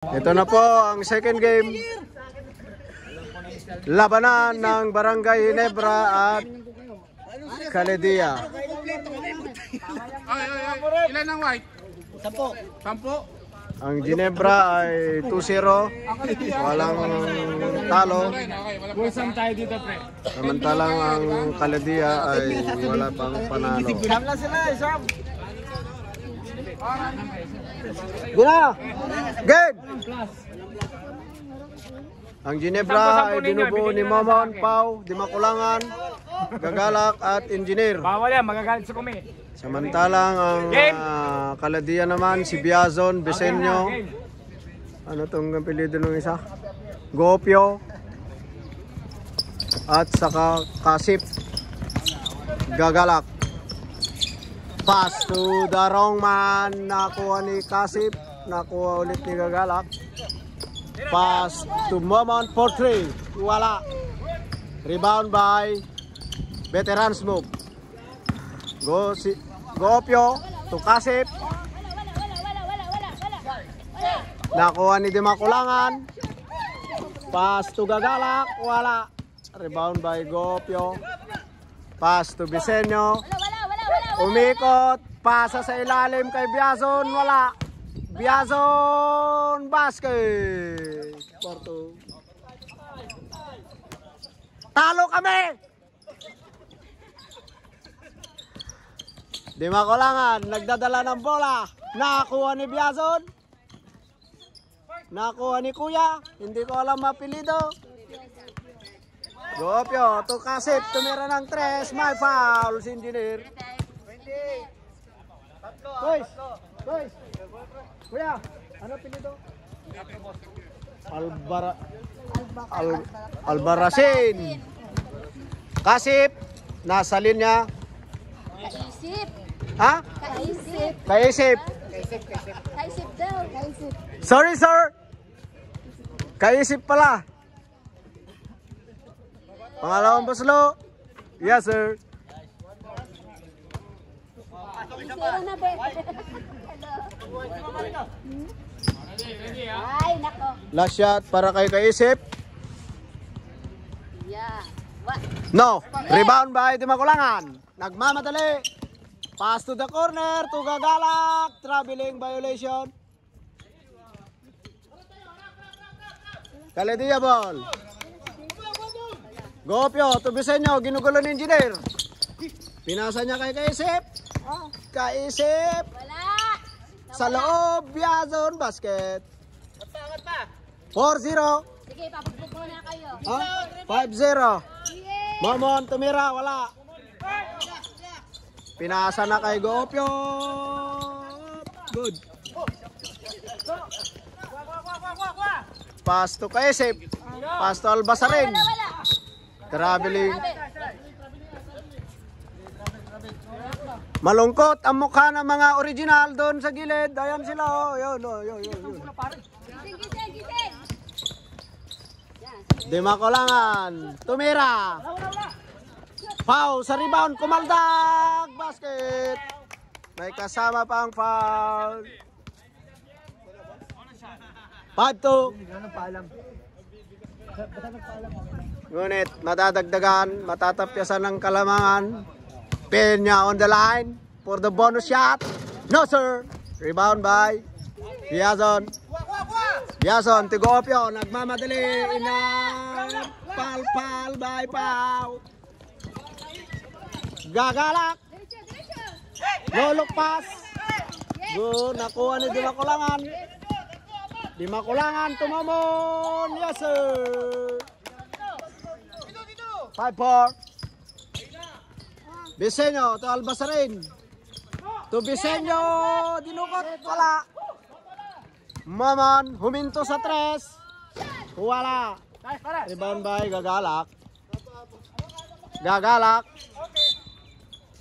Ito na po ang second game. Labanan ng Barangay Ginebra at Caledia. Ilan ang white? 10. Ang Ginebra ay 2-0. Walang talo. Busang tayo dito, pre. Samantalang ang Caledia ay wala pang panalo. Guna! Game! Ang Ginebra ay binubuo ni Momon, Pau, Dimakulangan, Gagalak at Engineer. Bawal yan, magagalit sa kumi. Samantalang ang Caledia naman, si Biazon, Besenyo. Ano itong apelido ng isa? Gopyo. At saka Kasip. Gagalak. Pass to the wrong man. Nakuha ni Kasip. Nakuha ulit ni Gagalak. Pass to Momon for 3. Wala. Rebound by Veterans move. Gopyo to Kasip. Nakuha ni Dimakulangan. Pass to Gagalak. Wala. Rebound by Gopyo. Pass to Besenyo. Umikot. Pasa sa ilalim kay Biazon. Wala. Biazon basket. Porto. Talo kami. Dimakulangan. Nagdadala ng bola. Nakuha ni Biazon. Nakuha ni Kuya. Hindi ko alam mapilido. Gopyo to Kasip. Tumira ng 3. May foul si Engineer. Boys. Kuya, ano pilido? Albarasin. Kasip. Nasa linya. Kaisip. Ha? Kaisip. Kaisip. Kaisip daw. Kaisip. Sorry, sir. Kaisip pala. Pangalawang baslo. Yes, sir. Sino na ba? Ay, nako. Last shot para kay Kaisip. Yeah. What? No. Rebound by Dimakulangan. Nagmamadali. Pass to the corner to Gagalak. Traveling violation. Caledia ball. Gopyo to Besenyo. Ginugulo ni Engineer. Pinasa niya kay Kaisip. Kaisip. Wala. Sa loob. Biazon basket. 4-0. Sige, papagbog muna kayo. 5-0. Momon tumira. Wala. Pinasa na kay Gopyo. Good. Pass to Kaisip. Pass to Albasarin. Wala. Traveling. Malungkot ang mukha ng mga original doon sa gilid. Ayan sila. Oh. Yun. Gising. Dimakulangan. Tumira. Foul sa rebound. Kumaldag. Basket. May kasama pang foul. 5-2. Ngunit matadagdagan. Matatapyasan ng Kalamangan. Peña on the line for the bonus shot. No, sir. Rebound by Biazon. Biazon, Tigopyo. Nagmamadali. Pal by Pau. Gagalak. Lolok pass. Good. Nakuha ni Dimakulangan. Dimakulangan tumamon. Yes, sir. 5-4. Besenyo to Albasarin. To Besenyo. Dinukot. Wala. Momon. Huminto sa 3. Wala. Rebound by Gagalak. Gagalak.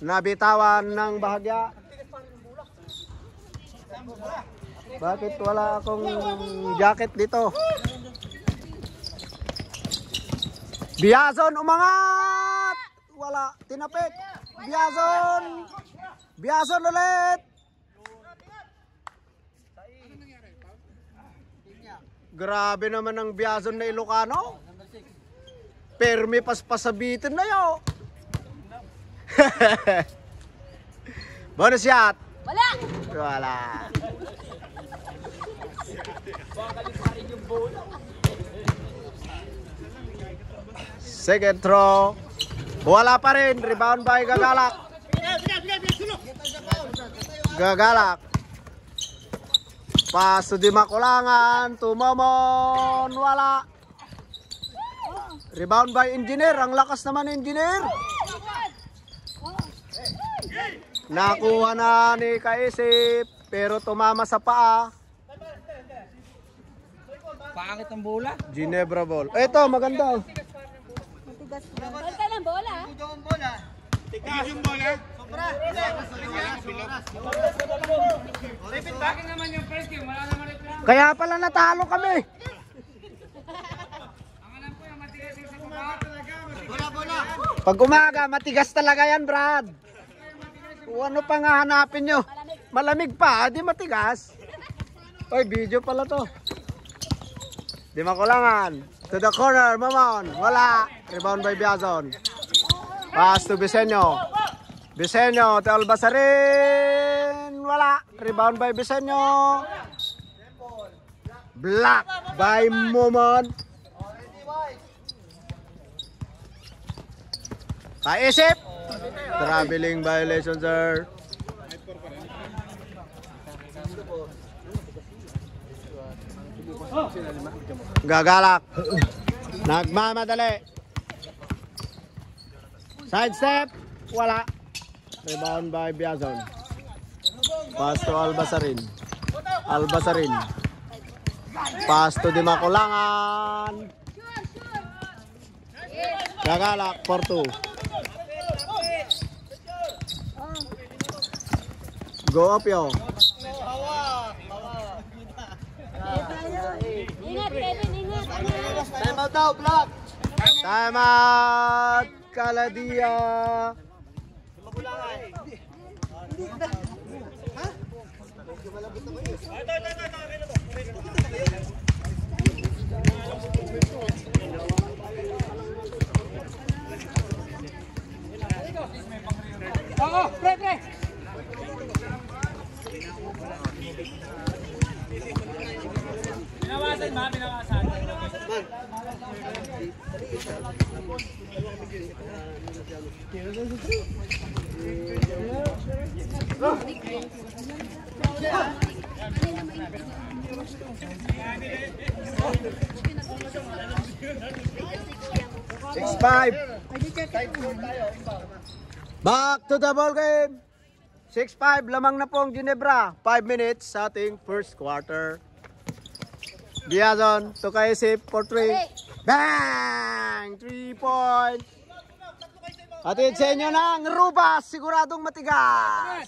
Nabitawan ng bahagya. Bakit wala akong jacket dito? Biazon umangat. Wala. Tinapik. Biazon ulit. Grabe naman ang Biazon na Ilocano. Permi paspasabitin na yo. Bonus shot. Wala! Wala. Second throw. Wala pa rin. Rebound by Gagalak. Gagalak. Pass to Di Makulangan. Tumamon. Wala. Rebound by Engineer. Ang lakas naman Engineer. Nakuha na ni Kaisip. Pero tumama sa paa. Pangit ang bola. Ginebra ball. Ito, maganda. Matigas ba? Bal ka ng bola. Tigas yung bola. Repeat bakit naman yung first game? Wala naman reklamo. Kaya pala natalo kami. Ang alam ko yung matigas yung sa baba. Bola. Pag umaga, matigas talaga yan, Brad. Kung ano pa nga hanapin nyo. Malamig pa, di matigas. Oy, video pala to. Di Makulangan. To the corner, Mamon. Wala. Rebound by Biazon. Pass to Bisenyo. Bisenyo, to Albasarin. Wala. Rebound by Bisenyo. Block by Momon. Kaisip. Traveling violation, sir. Gagalak. Nagmamadali. Side step. Wala. Rebound by Biazon. Pass to Albasarin. Albasarin. Pass to Di Makulangan. Gagalak. 4-2. Go up yo. Ingat, Kevin, ingat. Time out daw, block. Time out. Kaladia. Oo, pre. Binawasan ba? Binawasan. Back to the ball game. 6-5, lamang na po ang Ginebra. 5 minutes sa ating first quarter. Biazon to Kaisip for 3. Bang! 3 points. Atid sa inyo ng Rubas, siguradong matigas.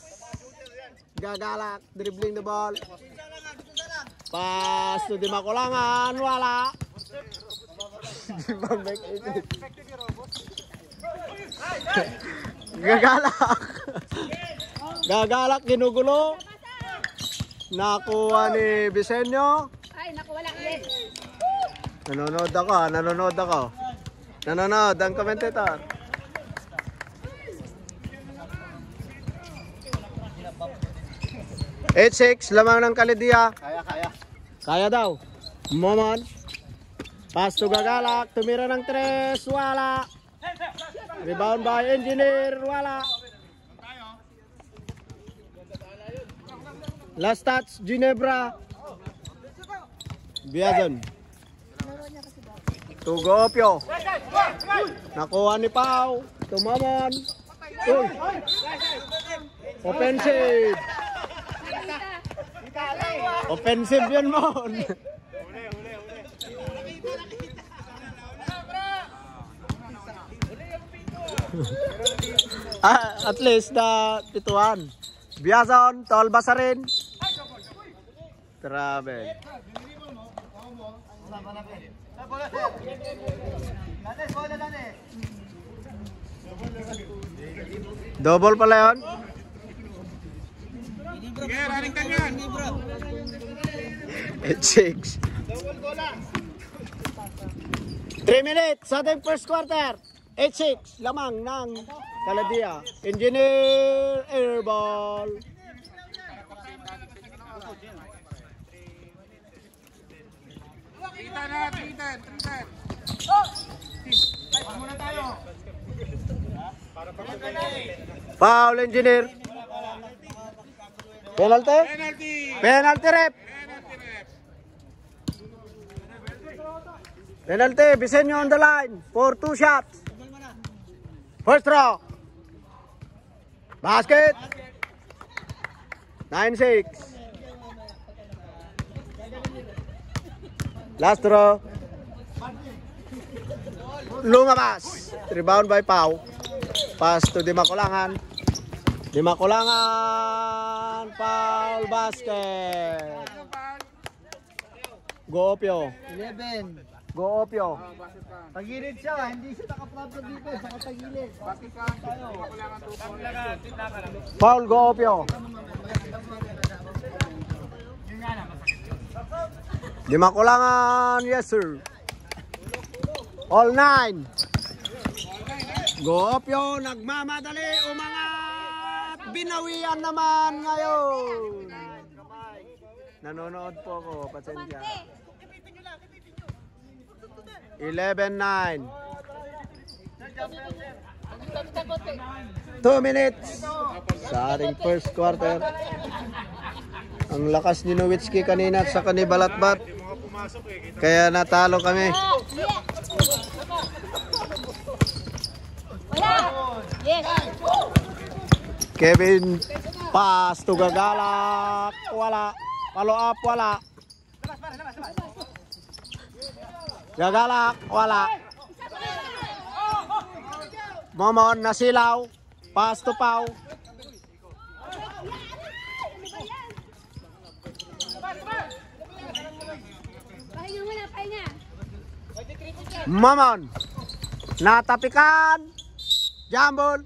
Gagalak, dribbling the ball. Pass to Di Makulangan, wala. Gagalak. Gagalak, ginugulo. Nakuha ni Bisenyo. Ay, naku, wala ulit. Nanonood ako. Nanonood ang commentator. H6, lamang ng Kalidia. Kaya daw. Momon. Pass to Gagalak. Tumira ng 3. Wala. Rebound by Engineer. Wala. Last touch, Ginebra. Biazon. Tugo Opyo. Nakuha ni Pau. Tumamon. Uy. Offensive. Offensive yun, Mon. At least na pituan. Biazon, Tol Basarin. Travel. Double pala yun. Sige, raring ka yan. H6. 3 minutes sa ating first quarter. 8-6 lamang ng Caladia. Engineer airball. Kita na, tritan. Muna tayo. Foul engineer. Penalty? Penalty. Penalty rep. Penalty, Bisenyo on the line for 2 shots. First throw. Basket. 9-6. Last throw. Lumabas. Rebound by Pau. Pass to Dimakulangan. Dimakulangan. Foul basket. Go Opio. 11. Go Opio. Tagilid siya, hindi siya nakaprapro dito, sa katagilid. Foul Go Opio. Dimakulangan. Yes sir. All 9. Go Opio. Nagmamadali. Umangat. Binawian naman ngayon. Nanonood po ako. Pasensya. 11-9. 2 minutes sa ating first quarter. Ang lakas ni Nowitzki kanina at sa kanibalatbat. Kaya natalo kami. Wala. Yes. Kevin pass to Gagalak. Wala. Follow up. Wala. Gagalak. Wala. Momon nasilaw. Pass to Pau. Pahinga muna, pahinga. Momon. Natapikan. Jambol.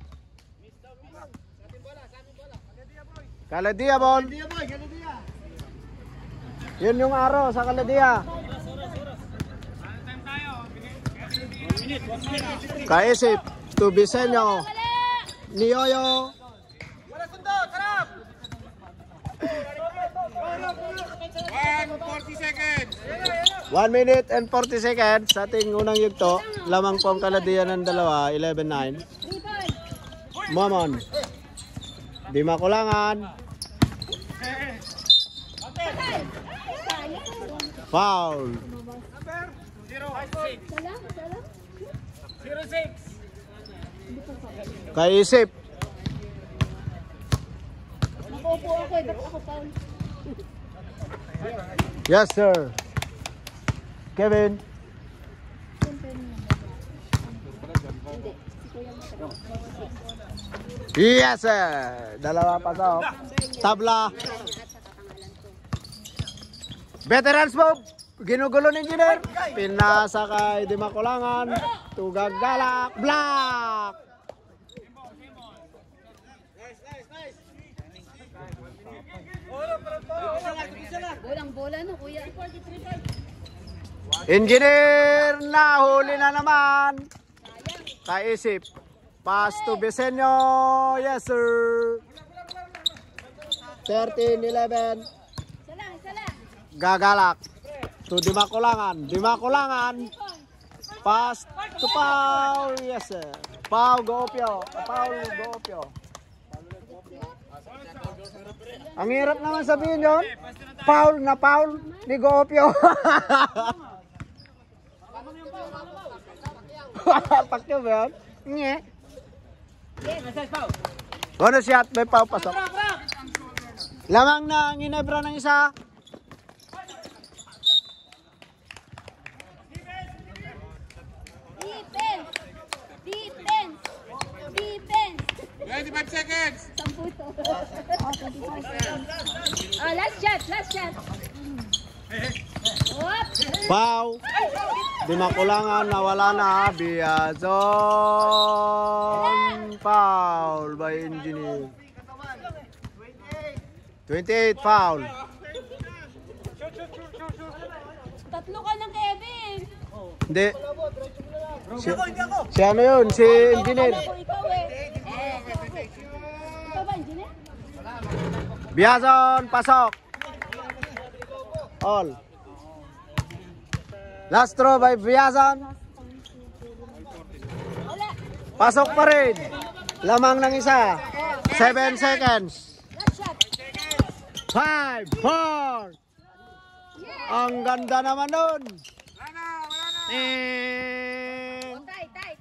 Caladia ball. Yun yung araw sa Caladia. Kaisip to Bisenyo. Nioyo. 40 seconds. 1 minute and 40 seconds sa ating unang yugto. Lamang po ang Caladia ng dalawa. 11-9. Momon. Dimakulangan. Foul. Kaisip. Nakaupo ako eh, ba't ako foul? Yes sir. Kevin. Yes sir. Dalawa pasok. Tabla. Veterans move. Ginugulo ni Engineer. Pinasa kay Dimakulangan. Tugaggalak. Block. Bolang-bola no, kuya. Engineer, nahuli na naman. Kaisip. Pass to Bisenyo. Yes sir. 13-11. Isa lang. Gagalak. To Dimakulangan. Dimakulangan. Pass to Pau. Yes sir. Pau Gopio. Pau Gopio. Ang hirap naman sabihin yun. Foul na foul ni Gopio. Pakyo ba yun? Nye. Bonus shot. May Pau pasok. Lamang na ang Ginebra ng isa. Defense. 25 seconds. Samputo. Last shot. Whoop. Pau. Dimakulangan, nawala na. Biazon. Foul by Engineer. 28 foul. Tatlo ka ng Kevin. Hindi. Si ano yun? Si engineer. Ako ikaw eh. Ikaw ba, engineer? Biazon, pasok. All. Last throw by Biazon. Wala. Pasok pa rin. Lamang ng isa. 7 seconds. Last shot. 5, 4. Ang ganda naman nun.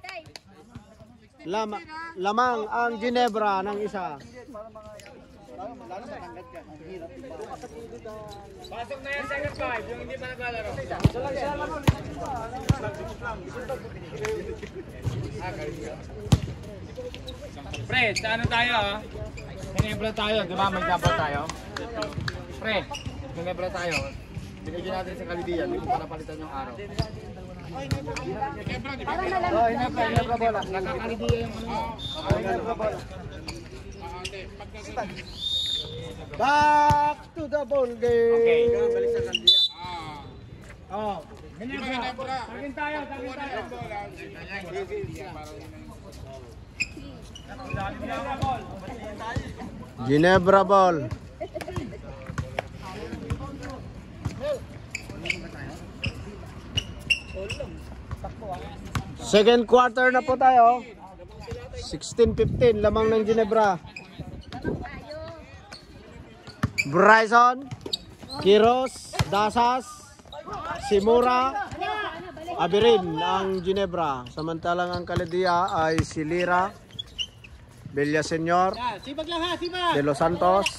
Tay. Lamang ang Ginebra ng isa. Pasok na yan second 5, yung hindi pa naglalaro. Pre, sa ano tayo ah? Ginebra tayo, di ba? May double tayo. Pre, Ginebra tayo. Binigyan natin sa Kalidian, hindi ko pa napalitan yung araw. Ginebra, di ba? Oh, Ginebra bola. Nakakalidian yung ano. Ginebra bola. Back to the ball game. Okay, balik sa Kalidian. Oh, Ginebra. Tagin tayo. Ginebra ball. Second quarter na po tayo. 16-15 lamang ng Ginebra. Bryson, Kiros, Dasas, Simura, Abirin ang Ginebra. Samantalang ang Kalidia ay si Lira, Villaseñor, De Los Santos,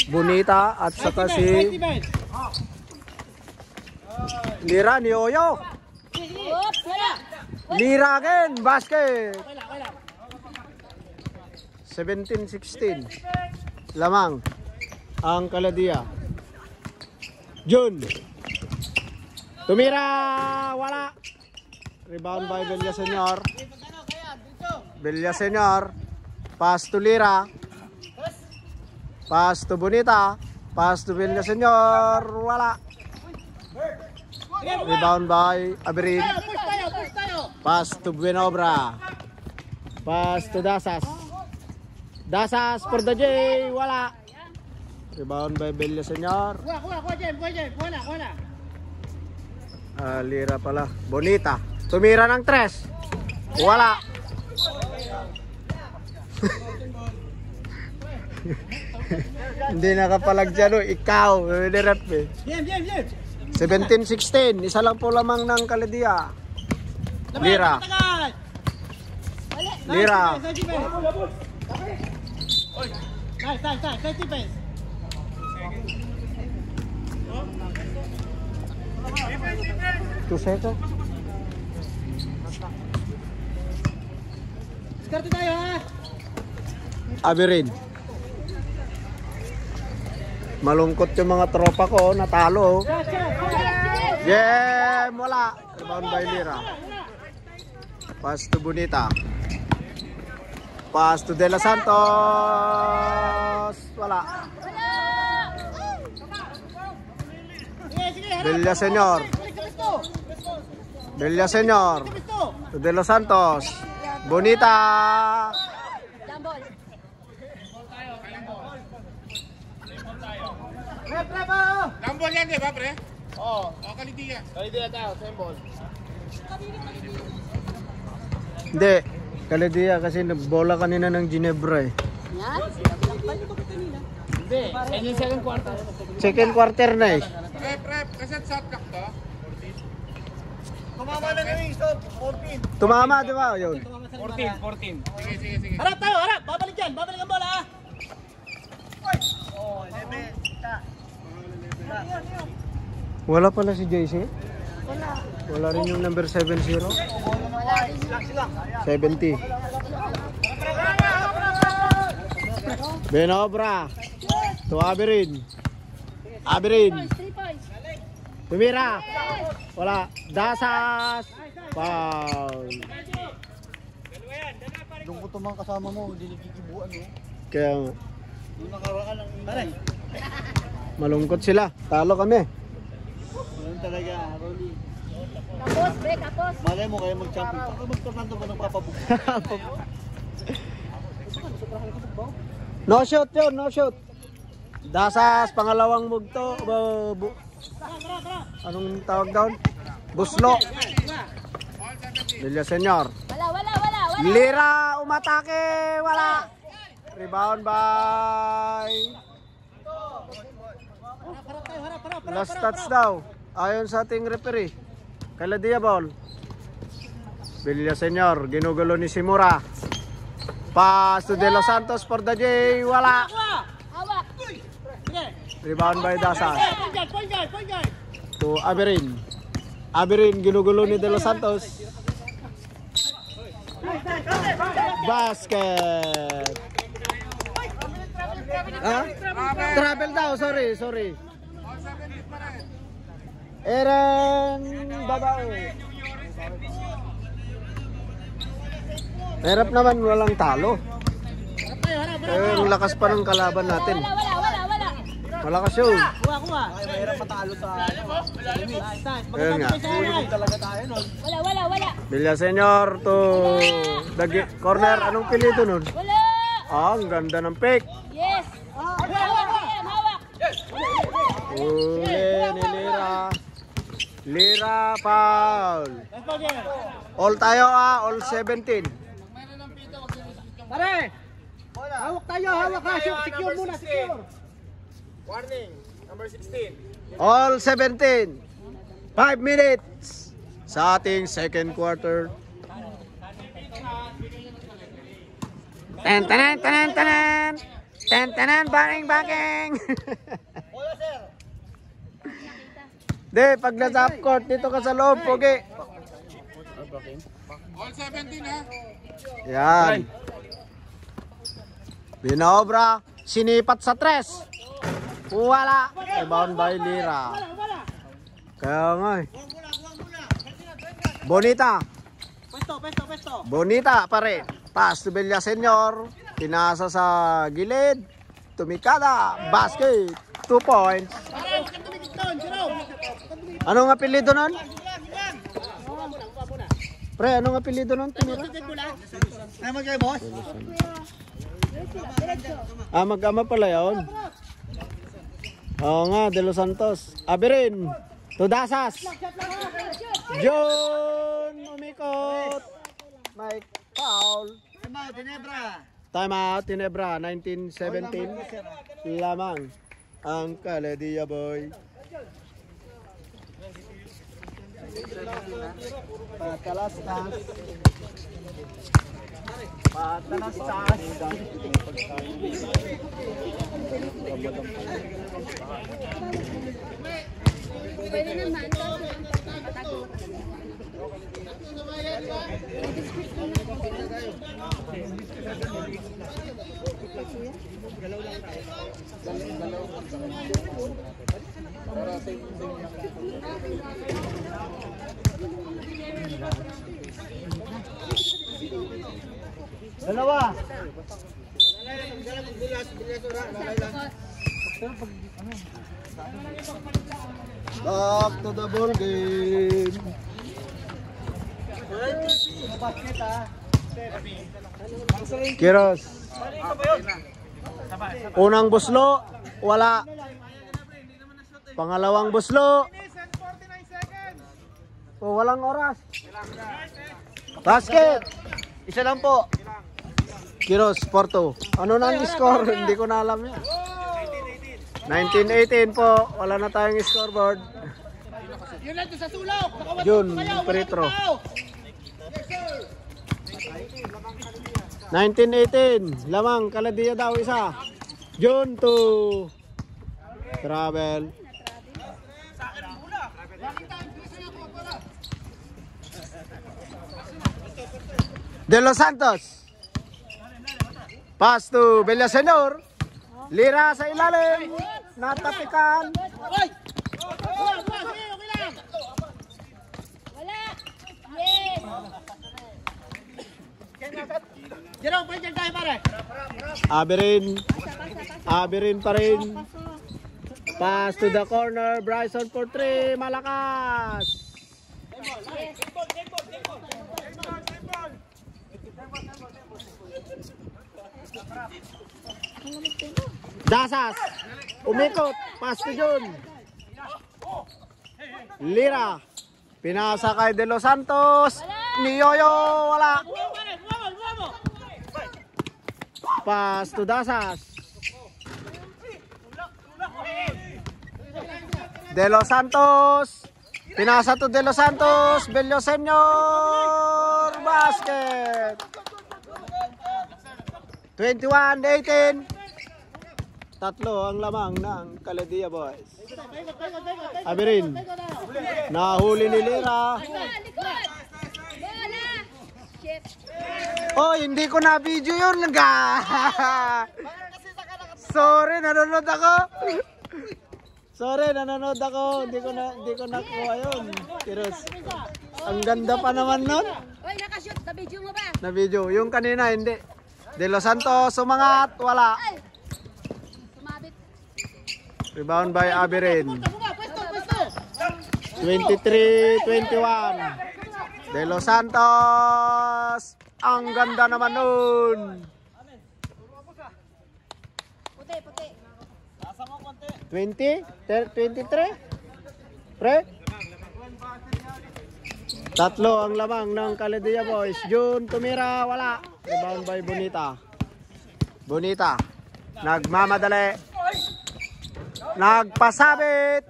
Bonita at saka si Lira ni Oyo. Oops, wala. Lira again, basket. 17-16. Lamang ang Kaladia. Jun. Tumira, wala. Rebound by Villaseñor. Villaseñor. Pass to Lira. Pass to Bonita. Pass to Villaseñor, wala. Rebound by Abirin. Pass to Buenobra. Pass to Dasas. Dasas for the J, wala. Rebound by Villaseñor. Lira pala. Bonita. Tumira ng 3. Wala. Hindi nakapalag dyan, no? Ikaw. Nirep eh. 17-16. Isa lang po lamang ng Kalidia. Lira. Lira. Nice. 2 seconds. Diskarte tayo ha. Abirin. Malungkot yung mga tropa ko. Natalo. Yeah, wala. Rebound by Lira. Pass to Bonita. Pass to De Los Santos. Wala. Villaseñor. Villaseñor. To De Los Santos. Bonita. Jambol. Lambol yan, di ba, pre? Oo. Kalidian. Kalidian tayo, same ball. Hindi. Kalidia kasi nagbola kanina ng Ginebra eh. Yan. Hindi, yan yung second quarter. Second quarter na eh. Prep, kasi shot clock to. Kumama na kami, stop. 14. Tumama, di ba? Yun. 14. Sige. Harap tayo, harap. Babalik dyan. Babalik ang bola ha. Oh, lebe. Wala pala si JC? Wala rin yung number 70? 70. Benobra. To Abirin. Abirin. 3 points. Tumira. Wala. Dasas. Foul. Doon ko tumang kasama mo, hindi nagkikibuan mo. Kaya nga. Yung nakaraan ang ingay. Malungkot sila. Talo kami. Ganun talaga, Rolly. Kapos, be, kapos. Malay mo kayo mag-champion. Baka magtornado ba ng papabuk? No shoot yun, no shoot. Dasas, pangalawang mugto. Anong tawag doon? Buslo. Villaseñor. Wala. Lira, umatake. Wala. Rebound by... Last touch daw. Ayon sa ating referee. Kaladia ball. Villaseñor, ginugulo ni Simura. Pass to De Los Santos for the J. Wala. Hawak. Rebound by Dasas. To Aberin. Aberin, ginugulo ni De Los Santos. Basket. Ha? Travel daw, sorry. Eren babae. Merap naman walang talo. Ang lakas pa ng kalaban natin. Wala. Malakas yun. Mahirap matalo sa... Ayun nga. Talaga tayo nun. Wala. Villaseñor to the corner. Anong pilito nun? Wala. Ang ganda ng pick. Yes. Hawak. Uli ni Lira. Lira foul. All tayo all 17. Pare! Hawak tayo, hawak ha. Secure muna, secure. Warning, number 16. All 17. 5 minutes sa ating second quarter. Tan, banging. De, pag nasa half court, dito ka sa loob, pogi. All 17 ha? Yan. Binobra, sinipat sa tres. Wala. Rebound by Lira. Kaya nga eh. Bonita. Pesto. Bonita pare. Pass to Villaseñor. Pinasa sa gilid. Tumikada. Basket. 2 points. Anong apelido nun? Pre, anong apelido nun? Ano mag kayo, boss? Mag-ama pala yun. Oo nga, De Los Santos. Aberin. Tudasas. John umikot. Mike foul. Time out, Tinebra. 1917. Lamang. Ang Kaladia boy. Patalastas. Pwede naman. Dalawa. Back to the ball game. Kiros. Unang buslo, wala. Pangalawang buslo. Oh, walang oras. Basket. Isa lang po. Kiros, Porto. Ano na ang score? Hindi ko na alam yan. 19-18 po. Wala na tayong scoreboard. Yun lang sa sulok. June, Petro. 19-18. Lamang, Kaladia daw isa. June to travel. De Los Santos. Pass to Villaseñor. Lira sa ilalim. Natapikan. Wala. Yes. Jerome, pwede tayo pare. Aberin. Aberin pa rin. Pass to the corner. Bryson for 3. Malakas. Dasas. Umikot. Pass to Jun. Lira. Pinasa kay De Los Santos. Ni Yoyo. Wala. Pass to Dasas. De Los Santos. Pinasa to De Los Santos. Bello Senior. Basket. 21-18. Tatlo ang lamang ng Caledia Boys. Abirin. Nahuli ni Lira. Likod! Bola! Shit! Oh, hindi ko na video yun. Sorry, nanonood ako. Hindi ko nakuha yun. Kiros. Ang ganda pa naman nun. Oy, nakashoot! Na-video mo ba? Na video. Yung kanina, hindi. De Los Santos, sumangat. Wala. Ay! Sumabit. Rebound by Abirin. 23-21. De Los Santos. Ang ganda naman nun. Puti, puti. 20? 23? Pre? Tatlo ang lamang ng Caledia Boys. June tumira, wala. Rebound by Bonita. Bonita. Nagmamadali. Nagpasabit.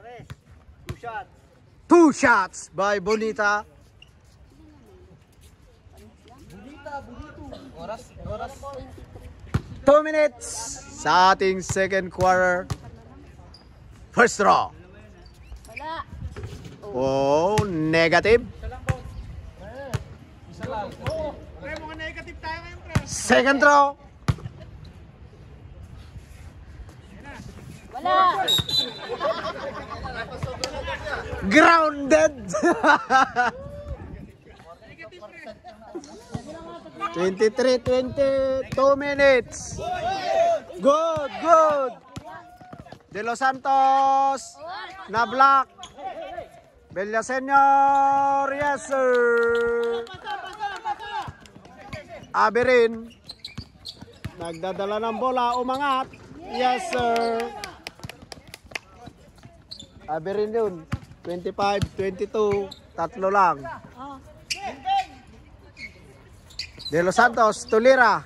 2 shots by Bonita. 2 minutes sa ating second quarter. First draw. Wala. Oh, negative. Second draw. Wala. Grounded. 23-20, 2 minutes. Good, good. De Los Santos na block. Bella Senior, yes sir. Abirin nagdadala ng bola, umangat. Yes sir. Abirin yun. 25-22, tatlo lang. De Los Santos, Tulira.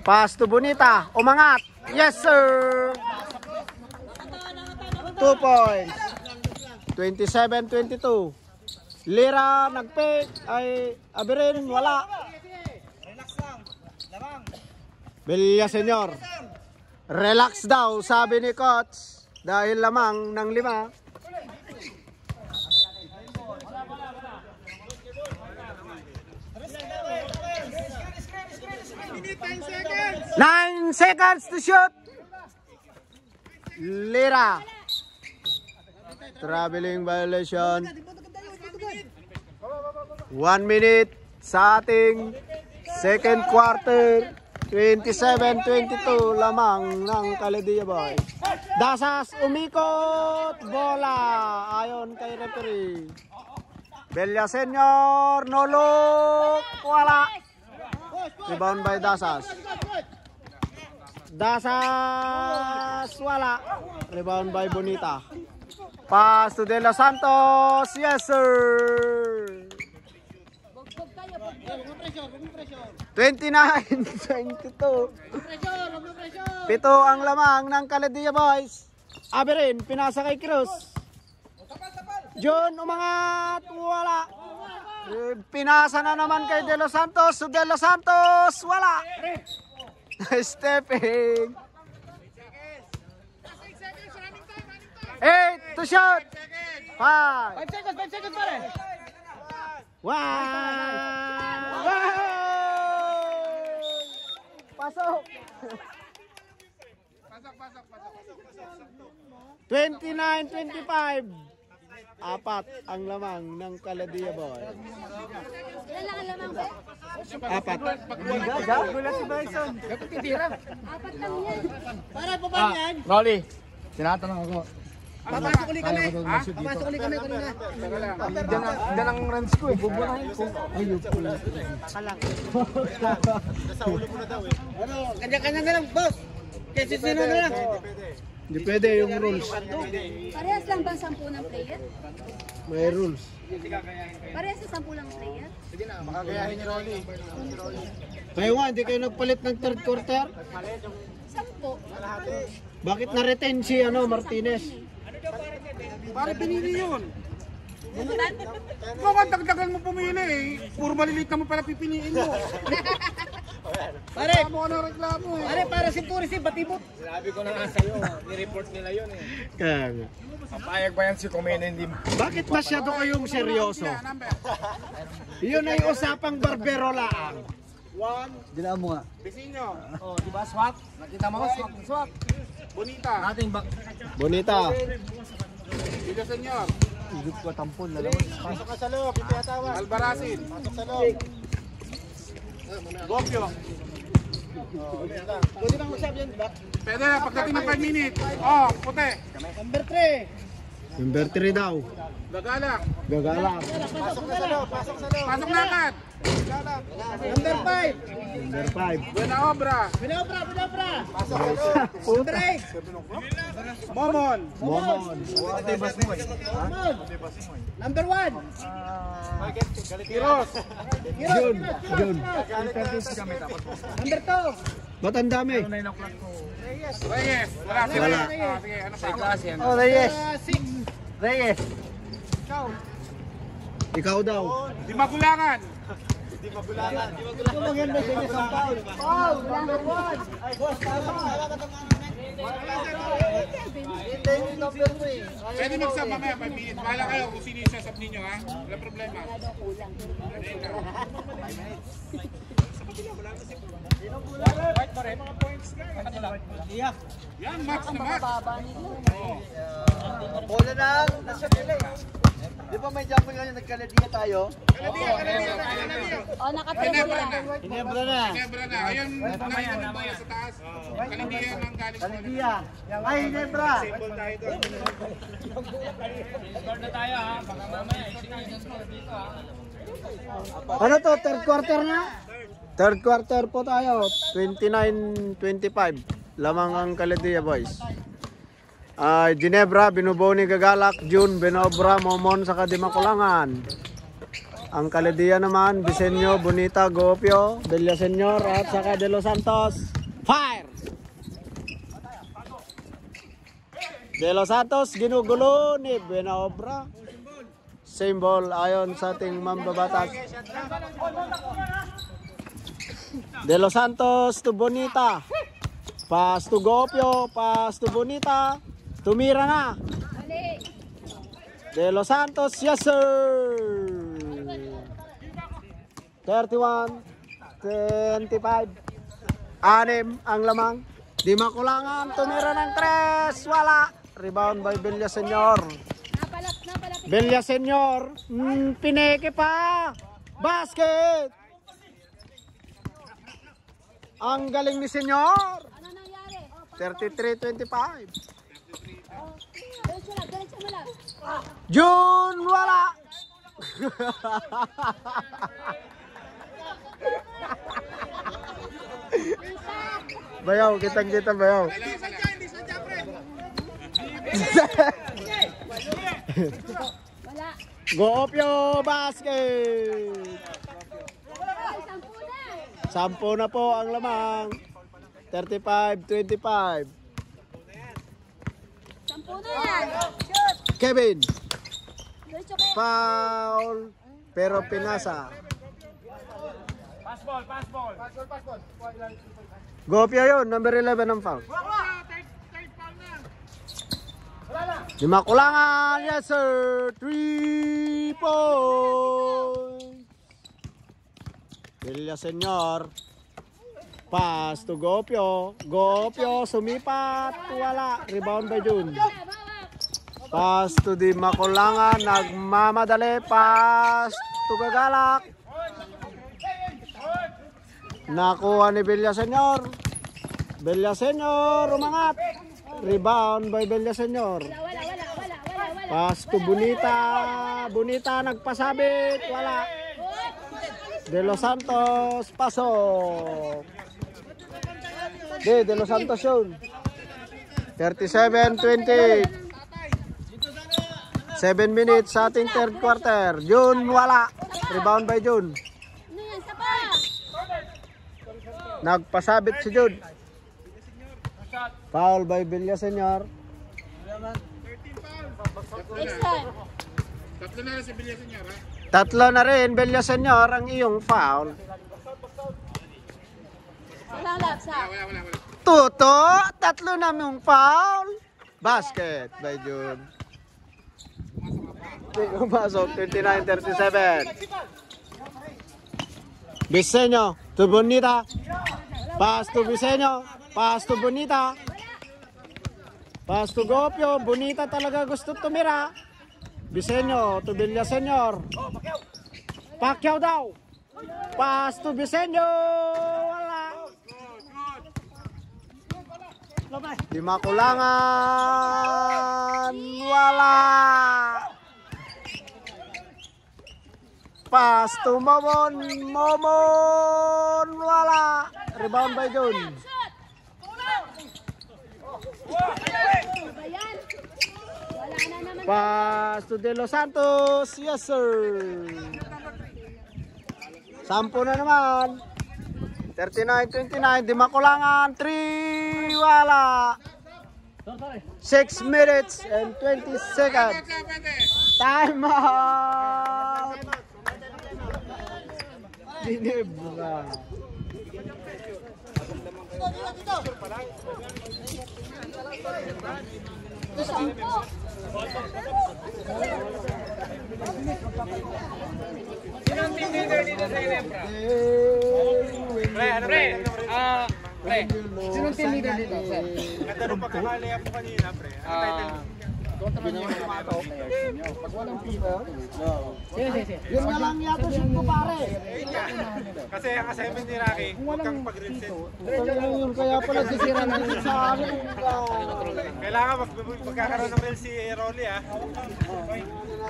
Pass to Bonita, umangat. Yes sir. 2 points. 27-22. Lira nagpick ay Abirin, wala. Bella Senior. Relax daw, sabi ni coach. Dahil lamang ng 5. 9 seconds to shoot. Lira. Traveling violation. 1 minute sa ating second quarter. 27-22 lamang ng Caledia Boys. Dasas umikot. Bola ayon kay referee. Bella Senior, no look. Wala. Rebound by Dasas. Dasas wala. Rebound by Bonita. Pass to De Los Santos. Yes sir. 29-22. Pito ang lamang ng Caledia Boys. Abirin, pinasa kay Cruz. John, umangat. Wala. Pinasa na naman kay De Los Santos. De Los Santos, wala. Stepping. 8 to shot. 5 seconds pare. Wow! Pasok. 29-25. 4 ang lamang ng Caledia Boy. Ilan lang ang lamang ba? 4. Gulat si Bryson. Apat lang yan. Para pa ba yan? Rolly, tinatanong ako. Papasok ulit kami. Papasok ulit kami kanina. Diyan ang runs ko eh. Buburahin ko. Ayun po. Ano, kanya-kanya na lang, boss. Kasi sino na lang. Hindi pwede yung rules. Parehas lang ba 10 ng player? May rules. Parehas sa 10 ng player? Makagayahin ni Rolly. Kayo nga, hindi kayo nagpalit ng third quarter? 10. Bakit na-retain si Martinez? Pare, pinili yun. Kung ang dagdagan mo pumili eh, puro maliliit na mo pala pipiliin mo. Pare, Ako na reklamo eh. pare, para si Purisi, batibot. Sinabi ko na nga sa'yo, ni-report nila yun eh. Kaya nga. Papayag ba yan si Comeno hindi? Bakit masyado kayong seryoso? Yun ay usapang barbero lang. Dilaan mo nga. Bisinyo. Oh, di ba swak? Nakita mo swak. Bonita. Ating bak. Bonita. Dito senyor. Igit ko tampon na naman. Pasok ka sa loob, hindi atawa. Albarasin. Pasok sa loob. Gopyo. Pwede bang usap yan, Doc? Pwede na, pagdating ng 5 minutes. Oh, puti. Number 3. Number 3 daw. Gagalak. Gagalak. Pasok na sa loob, pasok sa loob. Pasok na agad. Number 5. Number 5. Buena obra. Pinobra. Puta. Momon. Momon. Number 1. Kiros. Jun. Number 2. Ba't ang dami? Reyes. Wala. Wala. Sige, ano pa? Oh, Reyes. 6. Reyes. Ikaw daw. Di magulangan. Ito maganda sa inyo sa foul. Foul. Number 1. Ay, boss, tama. Hindi yung number 3. Pwede mag-sub mamaya 5 minutes. Bahala kayo kung sino yung sasab ninyo ha. Wala problema. Yan, match na match. Bola na nasa delay. Di ba may jump nga nagkaladiya tayo? Kanadiya. O, nakatira Ginebra na. Ginebra na. Ginebra na. Ayun, nakita mo sa taas. Kalindiya ng galing sa Kaladiya. Ay, Ginebra. Score na tayo ha. Baka mamaya, isingin mo dito ha. Ano to? Third quarter na? Third quarter po tayo. 29-25. Lamang ang Kaledia boys. Ginebra, Binuboni, Gagalak, June, Binobra, Momon, saka Dimakulangan. Ang Kaledia naman, Bisenyo, Bonita, Gopio, Villaseñor at saka De Los Santos. Fire! De Los Santos, ginugulo ni Binobra. Same ball ayon sa ating mambabatas. De Los Santos to Bonita. Pass to Gopio, pass to Bonita. Tumira na. De Los Santos, yes sir. 31-25. 6 ang lamang. Di makulangan, tumira ng 3. Wala. Rebound by Villaseñor. Napalapit. Villaseñor, pineke pa. Basket. Ang galing ni Senyor. Ano nangyari? 33-25. Diretso mo lang. June, wala. Bayaw, kitang-kita bayaw. Wala. Gopio basket. Ay, 10 na. 10 na po ang lamang. 35-25. 10 na yan. Shoot. Kevin, Diretso kayo. foul, pero pinasa. Pass ball. Gopio yun, number 11 ang foul. Di makulangan, yes sir, 3 points. Villaseñor, pass to Gopio. Gopio, sumipat, wala. Rebound by June. Pass to Di Makulangan, nagmamadali. Pass to Gagalak. Nakuha ni Villaseñor. Villaseñor, umangat. Rebound by Villaseñor. Wala. Pass to Bonita. Bonita nagpasabit. Wala. De Los Santos. Pasok. De Los Santos yun. 37-20. 7 minutes sa ating third quarter. June wala. Rebound by June. Ano yan? Sapa! Nagpasabit si June. Foul by Villaseñor. Extra. Tatlo na rin Villaseñor ang iyong foul. Walang lapsa. Tuto, tatlo na mong foul. Basket by June. Pumasok 29-37. Viseño to Bonita. Pass to Viseño. Pass to Bonita. Pass to Gopio. Bonita talaga gusto tumira. Viseño to Villaseñor. Pacquiao daw. Pass to Viseño. Wala. Di makulangan. Wala. Pass to Momon. Momon. Wala. Rebound by June. Ayan. Wala na naman. Pass to De Los Santos. Yes, sir. 10 na naman. 39-29. Di makulangan. 3. Wala. 6 minutes and 20 seconds. Time out. Ginebra. Sinong team leader dito sa Ginebra? Pre, ano pre? Pre, sinong team leader dito? Ganda nung pagkakalaya mo kanina, pre. Ano title? Kontra niyo yung mga players niyo. Pag walang people, Yun nga lang yato siya ko pare. Kasi ang assignment ni Rocky, huwag kang pag-reset. Yun kaya pala sisira na rin sa akin. Kailangan magkakaroon ng real si Rolly, ha?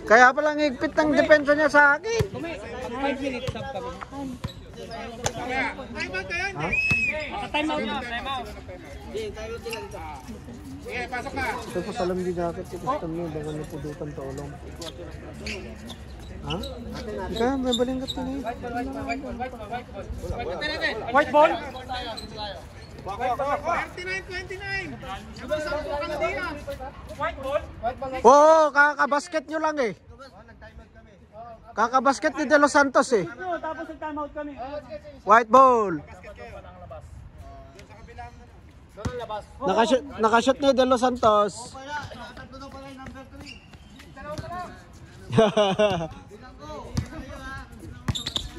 Kaya pala higpit ng depensa niya sa akin. 5 minutes stop kami. Ha? Time out na, time out. Sige, pasok ka. Ito po salam di jacket si custom mo. Baka napudutan tolong. Ha? Ika, may balingkat ka na eh. White ball? 39-29. White ball? Oo, kakabasket nyo lang eh. Kakabasket ni De Los Santos eh. Tapos nag-time out kami. White ball. Nakashoot ni De Los Santos.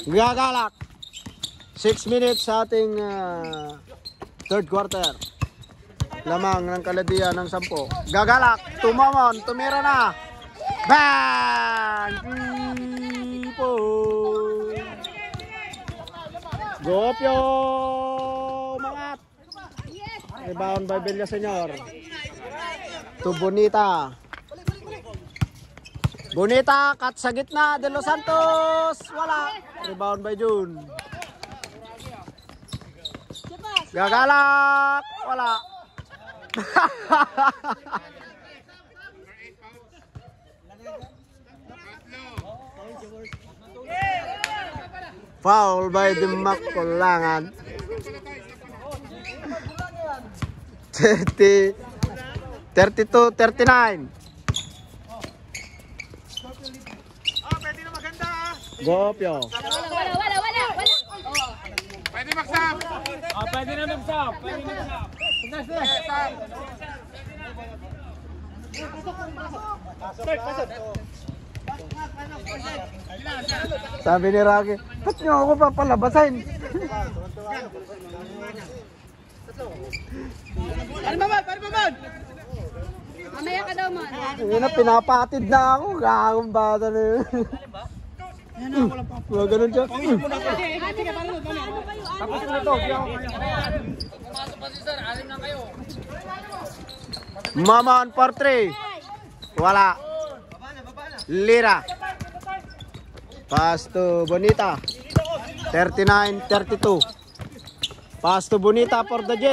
Gagalak. 6 minutes sa ating third quarter. Lamang ng Kaladian ng 10. Gagalak. Tumamon. Tumira na. Bang! Ipo. Gopyo. Umangat. Rebound by Villaseñor. To Bonita. Bonita, cut sa gitna. De Los Santos. Wala. Rebound by June. Gagalak. Wala. Foul by the Makulangan. 32-39. Pwede na maganda, ha? Gopyo. Wala. Pwede mag-stop. Pwede na mag-stop. Pwede na mag-stop. Sabi ni Rocky, ba't nyo ako papalabasin? Mamaya ka daw, man. Ngayon na, pinapatid na ako. Gagong bata na yun. Mga ganun siya. Tapos na to. Pumasok pa si sir. Alim lang kayo. Mamon for 3. Wala. Lira. Pass to Bonita. 39-32. Pass to Bonita for the J.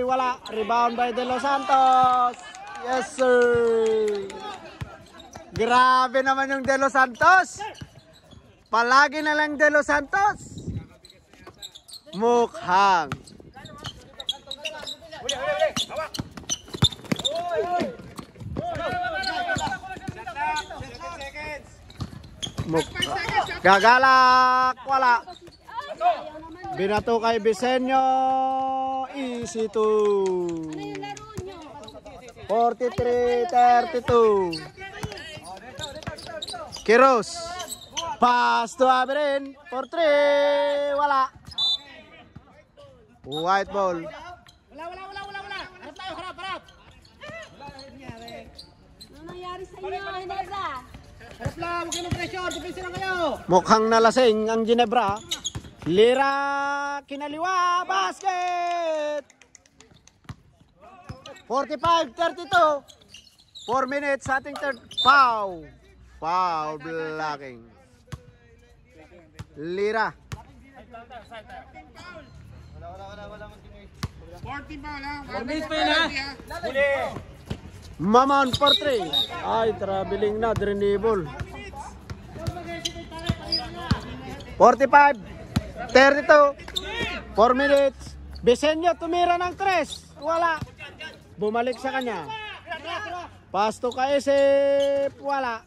Wala. Rebound by De Los Santos. Yes, sir. Grabe naman yung De Los Santos. Palagi na lang De Los Santos. Mukhang. Gagalak. Wala. Binato kay Bisenyo. Easy to. 43-32. Kiros. Pass to Aberin. For 3. Wala. White ball. Wala. Harap tayo, harap. Ano nangyari sa inyo, Ginebra? Harap lang, huwag kayo ng pressure. Depensa lang kayo. Mukhang nalasing ang Ginebra. Lira. Kinaliwa. Basket. 45-32. 4 minutes sa ating third. Foul. Foul blocking. Lira. 4 minutes pa yun ha. Mamon for 3. Ay, traveling na. Drenable. 45-32. 4 minutes. Bisenyo tumira ng 3. Wala. Bumalik sa kanya. Pass to Kaisip. Wala.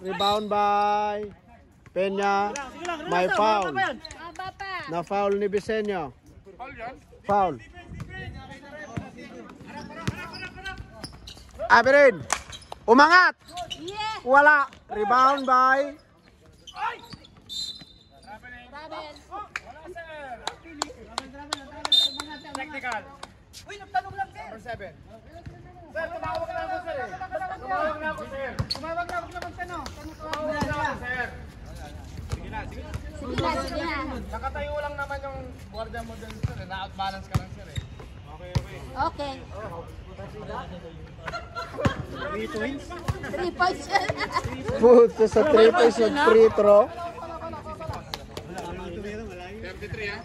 Rebound by Peña. May foul. Aba pa. Na foul ni Bisenyo. Foul. Aberin. Umangat. Yeah. Wala. Rebound by Technical. Uy, nagtanong lang, sir. Number 7. Sir, tumawag na ako sir. Tumawag na ako sir. Tumawag na, huwag na magtanong. Tumawag na ako sir. Sige na. Sige na. Nakatayo lang naman yung guardia mo dun sir. Na-outbalance ka lang sir eh. Okay. 3 points. 3 points. puto sa 3 points of free throw. 33 ha?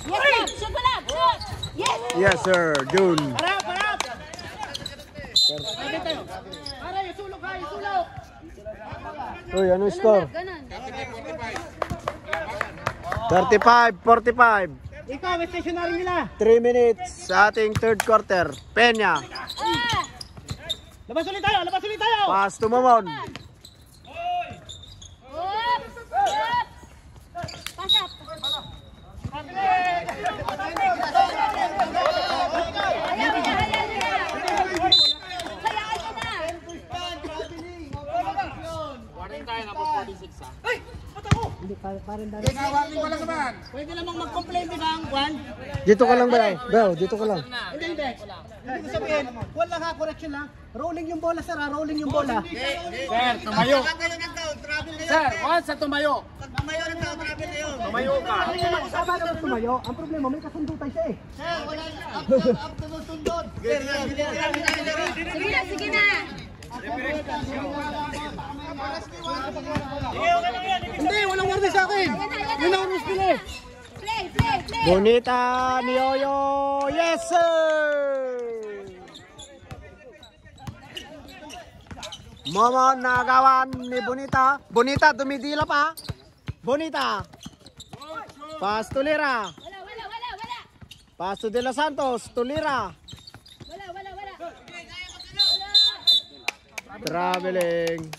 'Yes, shoot lang. Shoot. Yes. Yes sir, June. Harap. Para, isulok ha, isulok. Uy, ano score? Ganun. 35-45. Ikaw, stationary nila. 3 minutes sa ating third quarter. Peña. Ah. Labas ulit tayo. Pass to Momon. Oops. Pass up. Warning tayo na po 46 ha? Pwede namang mag-complain din ang Juan. Dito ka lang ba? Bro, dito ka lang. Hindi. Hindi ko sabihin, wala ka, correction lang. Rolling yung bola, sir, rolling yung bola. Sir, tumayo. Sir, once sa tumayo. Tumayo ka. Sama na tumayo. Ang problema, may kasundutan siya eh. Sige na. Hindi, walang warning sa akin. Yun ang rules nila eh. Play. Bonita ni Yoyo. Yes sir. Momon nagawan ni Bonita. Bonita dumidila pa. Bonita. Pass to Lira. Wala. Pass to De Los Santos. To Lira. Wala. Traveling.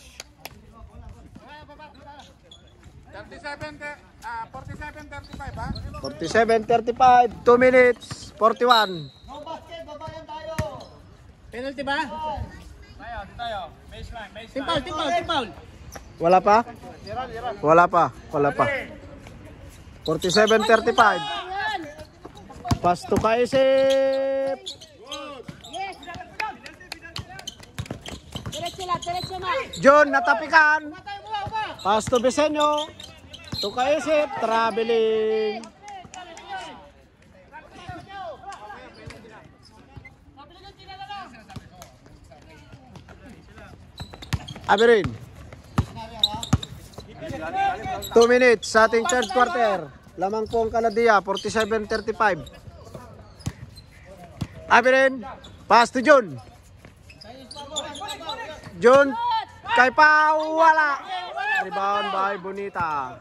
47-35 ha? 47-35. 2 minutes. 41. Penalty ba? Tayo. Baseline. Team foul. Wala pa? Wala pa. 47-35. Ayun. Pass to Kaisip. Yes. Diretso na. John natapikan. Pass to Bisenyo. To Kaisip. Traveling. Abirin. 2 minutes sa ating third quarter. Lamang po ang Candia, 47-35. Abirin. Pass to Jun. Jun. Kay Pau. Wala. Rebound by Bonita.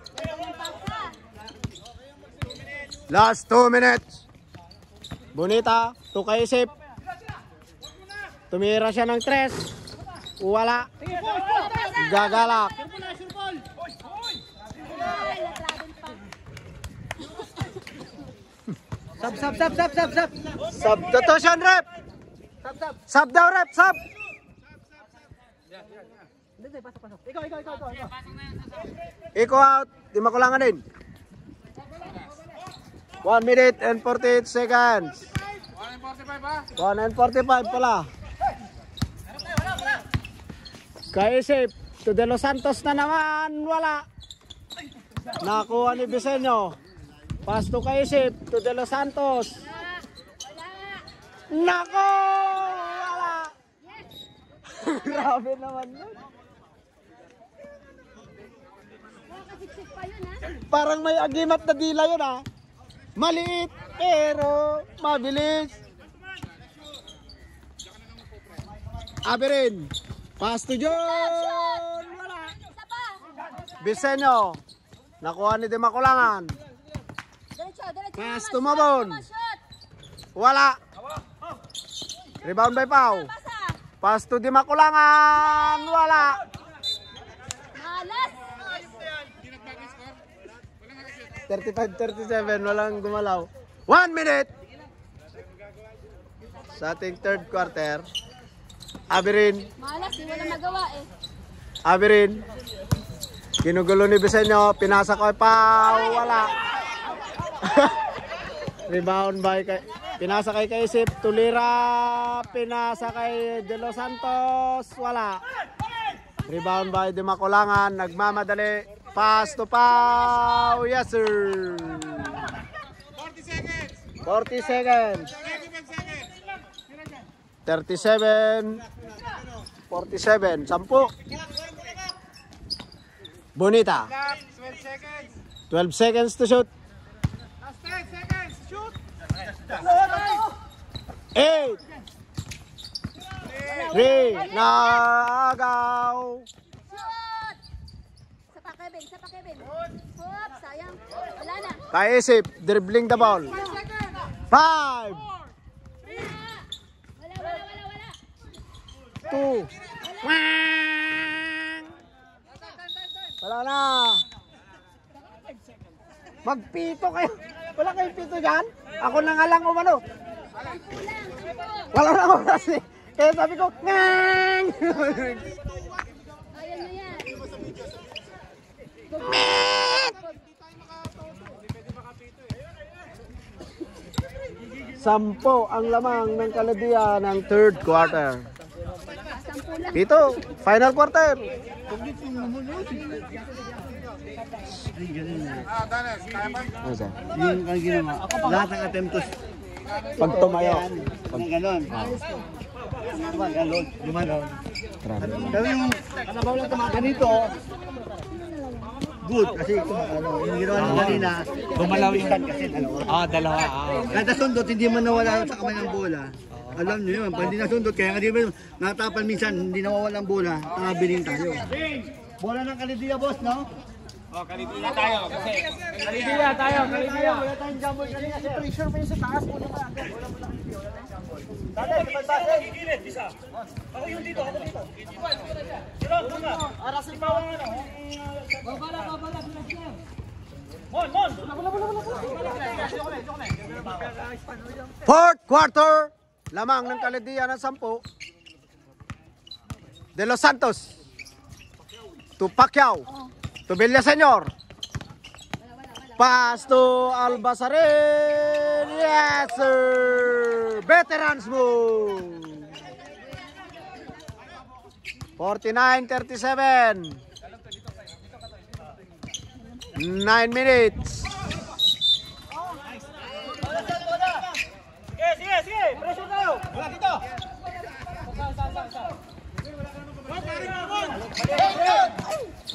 Last 2 minutes. Bonita. To kay Isip. Tumira siya ng 3. Wala. Gagalak. Sub. Substitution rep. Sub daw rep. Sub. Iko out. Di makulangan din. 1 minute and 48 seconds. 1 and 45 pala. Kaisip. To De Los Santos na naman. Wala. Nakuha ni Bisenyo. Pass to Kaisip. To De Los Santos. Nako! Wala. Grabe naman yun. Parang may agimat na dila yun ah. Maliit pero mabilis. Abirin. Pass to John. Wala. Bisenyo. Nakuha ni Di Makulangan. Pass to Mabon. Wala. Rebound by Pau. Pass to Di Makulangan. Wala. 35-37. Walang gumalaw. 1 minute. Sa ating third quarter. Abirin. Malas, di wala magawa eh. Abirin. Ginugulo ni Bisenyo. Pinasa ko pa. Wala. Rebound by kay. Pinasa kay Kaisip. Tulira. Pinasa kay De Los Santos. Wala. Rebound by Di Makulangan. Nagmamadali. Pass to Pau. Yes sir. 40 seconds. 37. 47. 10. Bonita. 12 seconds to shoot. 8. 3. Nagaw. Sa pa Kevin. Hop, sayang. Wala na. Kaisip. Dribbling the ball. 5. Wala. 2. Wala na. Magpito kayo. Wala kayong pito dyan? Ako na nga lang umano. Wala na oras eh. Kaya sabi ko, ngang! Ayan na yan. Sampo ang lamang ng Candia ng third quarter. Pito, final quarter. Yung ang ginawa, lahat ng attemptos. Pag tumayo. Pag ganon. Gumanon. Pero yung kanabaw lang ganito, good. Kasi yung ginawa ng kanina, gumalaw yung kasi dalawa. Kada sundot, hindi man nawala sa kamay ng bola. Alam nyo yun, pag hindi nasundot, kaya nga di ba natapan minsan, hindi nawawala ng bola, tangabiling tayo. Bola ng Candia, boss, no? Oh, Candia tayo kasi. Candia tayo. Wala tayong jumble kanina, kasi pressure pa yun sa taas. Wala pa agad. Wala Dali, pagpasa. Gigilid, isa. Ako yung dito, ako dito. Arasin pa ang ano. Babala. Mon. Fourth quarter. Lamang ng Candia ng 10. De Los Santos. To Pacquiao. To Villaseñor. Pass to Albazarin. Yes sir. Veterans move. 49-37. 9 minutes. Sige. Pressure tayo. Wala dito.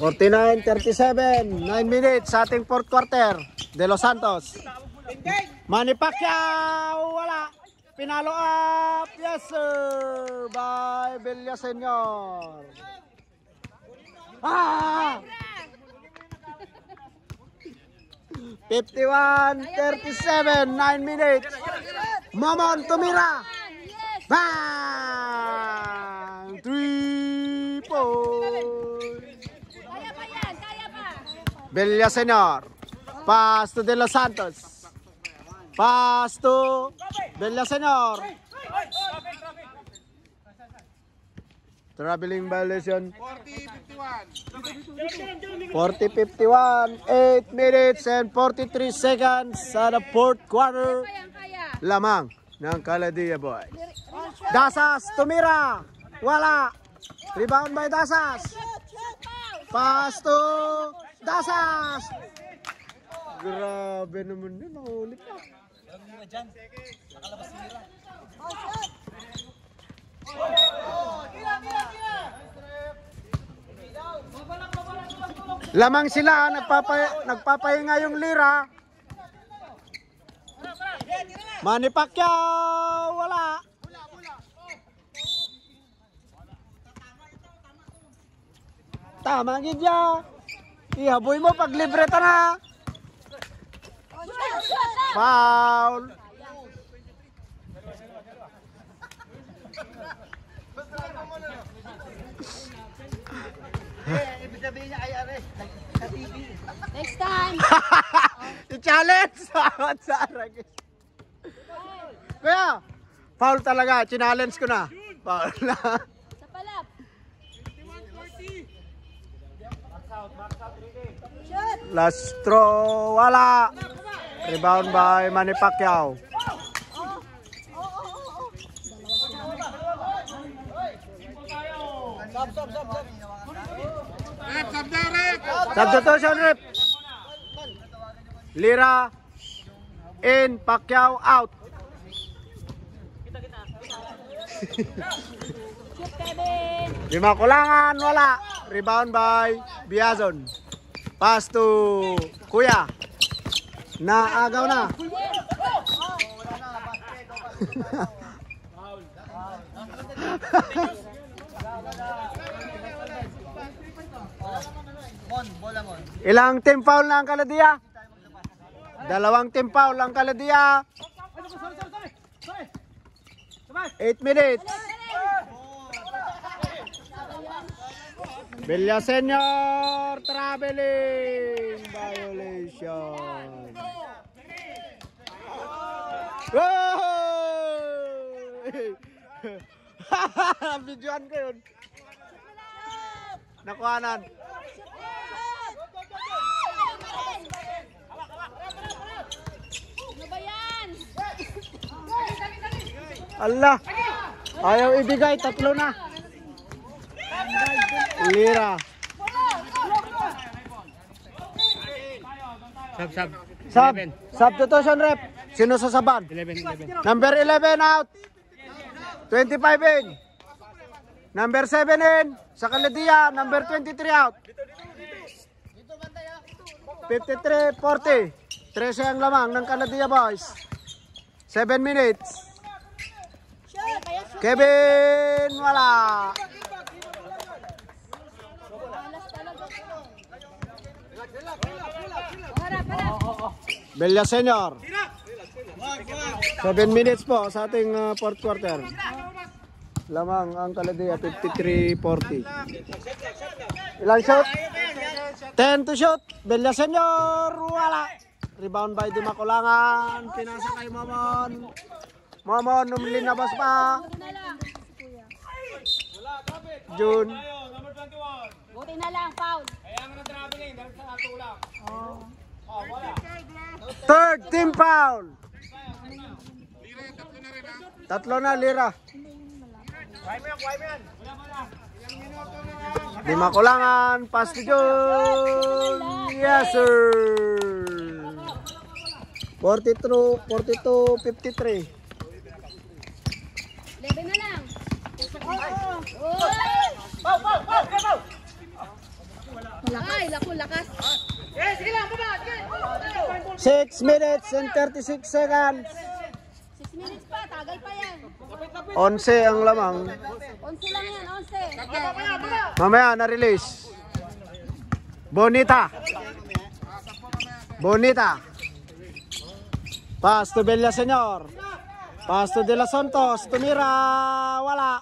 49-37, 9 minutes sa ating fourth quarter. De Los Santos. Manny Pacquiao, wala. Pinalo up, yes sir, by Villaseñor. 51-37, 9 minutes. Momon tumira. Bang! 3 points. Kaya pa yan, kaya pa. Villaseñor. Pass to De Los Santos. Pass to Villaseñor. Traveling violation. 40-51. 8 minutes and 43 seconds sa the fourth quarter. Kaya, kaya. Lamang ng Caladia Boys. Dasas, tumira. Wala. Rebound by Dasas. Pass to Dasas. Grabe naman yun. Nahuli pa. Lamang sila. Nagpapahinga yung Lira. Manny Pacquiao, wala. Tama gidya. Ihaboy mo pag libreta na. Foul. Next time. I-challenge. Kaya, foul talaga. Challenge ko na. Foul na. Sa palap. Last throw. Wala. Rebound by Manny Pacquiao. Substitution rep. Lira in, Pacquiao out. Shoot, Kevin. Lima kulangan, wala. Rebound by Biazon. Pass to Kuya. Naagaw na. Ilang team foul na ang Caladia? Dalawang team foul ang Caladia. 8 minutes. Villaseñor traveling violation. Videoan ko yun. Nakuhanan. Ano ba yan? Allah. Ayaw ibigay, tatlo na. Lira. Substitution rep. Sino sa saban? 11. Number 11 out. 25 in. Number 7 in. Sa Caladia, number 23 out. 53-40. 13 ang lamang ng Caladia Boys. 7 minutes. Kevin, wala. Villaseñor. 7 minutes po sa ating fourth quarter. Lamang ang Caladia, 53-40. Ilang shot? 10 to shoot. Villaseñor, wala. Rebound by Di Makulangan. Pinasa kay Momon. Momon, lumilabas pa. June. Buti na lang, foul. Third team foul. Tatlo na, Lira. Di Makulangan, pass to June. Yes, sir. 42-53. 11 na lang. Ay, laku, lakas. 6 minutes and 36 seconds. 6 minutes pa, tagal pa yan. 11 ang lamang. 11 lang yan, 11. Mamaya na-release. Bonita. Bonita. Pass to Villaseñor. Pass to De Los Santos. Tumira. Wala.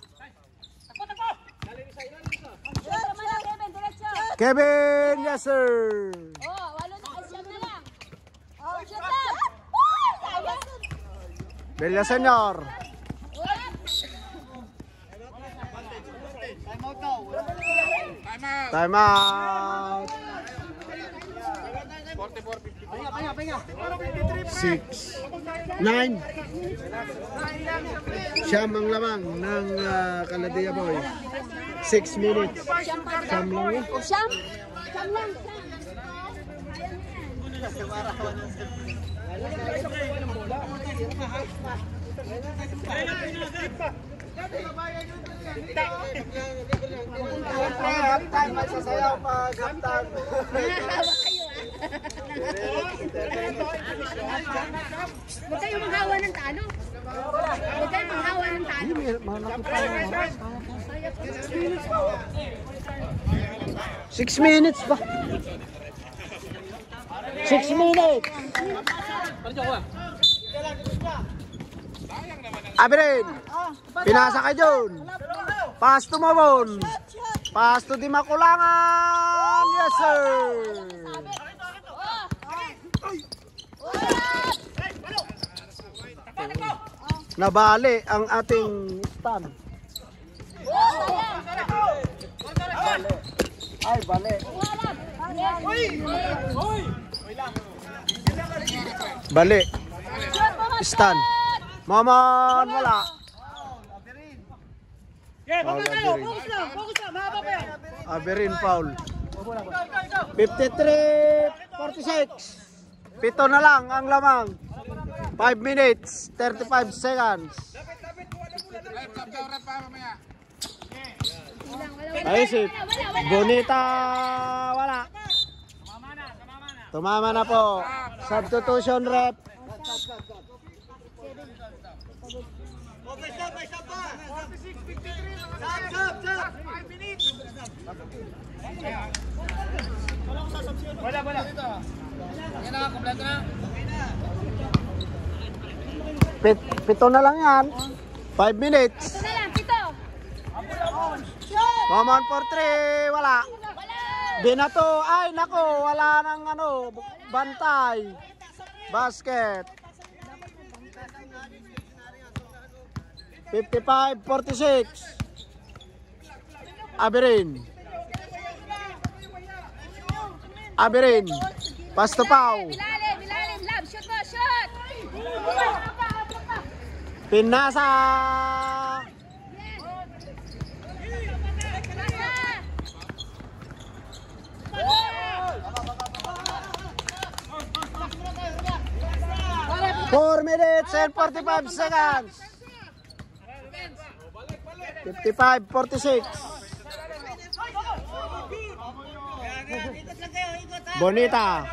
Kevin, yes sir. Oh, walo na, asyam na lang. Oh, shoot up. Oh, sayang. Villaseñor. Time out. 6 9 Siyam ang lamang ng Caladea Boy. 6 minutes. Siyam lang yun. Oh, siyam. Siyam lang, Halftime, magsasayaw pag halftime. Hawak kayo, Huwag kayong manghawa ng talo. Huwag kayong manghawa ng talo. Malaki pa yung oras. 6 minutes ba? 6 minutes. Abirin. Pinasa ka dyan. Pass to Mabon. Pass to Di Makulangan. Yes sir. Nabali ang ating stand. Ay, bali. Bali. Stand. Maman, wala. Abirin foul. 53-46. Pito na lang ang lamang. 5 minutes, 35 seconds. Naisip. Bonita, wala. Tumama na po. Substitution rep. Pito na lang yan. 5 minutes. Ito na lang, pito. Maman for 3, wala. Binato, ay nako, wala nang bantay. Basket. 55-46. Abirin. Pass to Pau. Bilalim, lab, shoot mo, shoot. Pinasa. Four minutes and 45 seconds. 55-46. Bonita.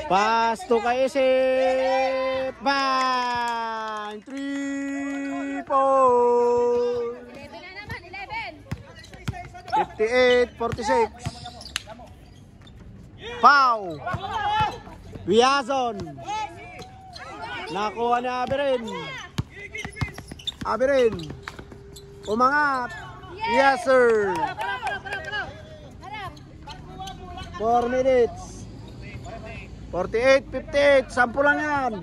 Pass to Kaisip. Bang! 3 point. 11 na naman, 58-46. Pau. Biazon. Nakuha ni Abirin. Umangat. Yes sir. 4 minutes. 48-58. 10 lang yan.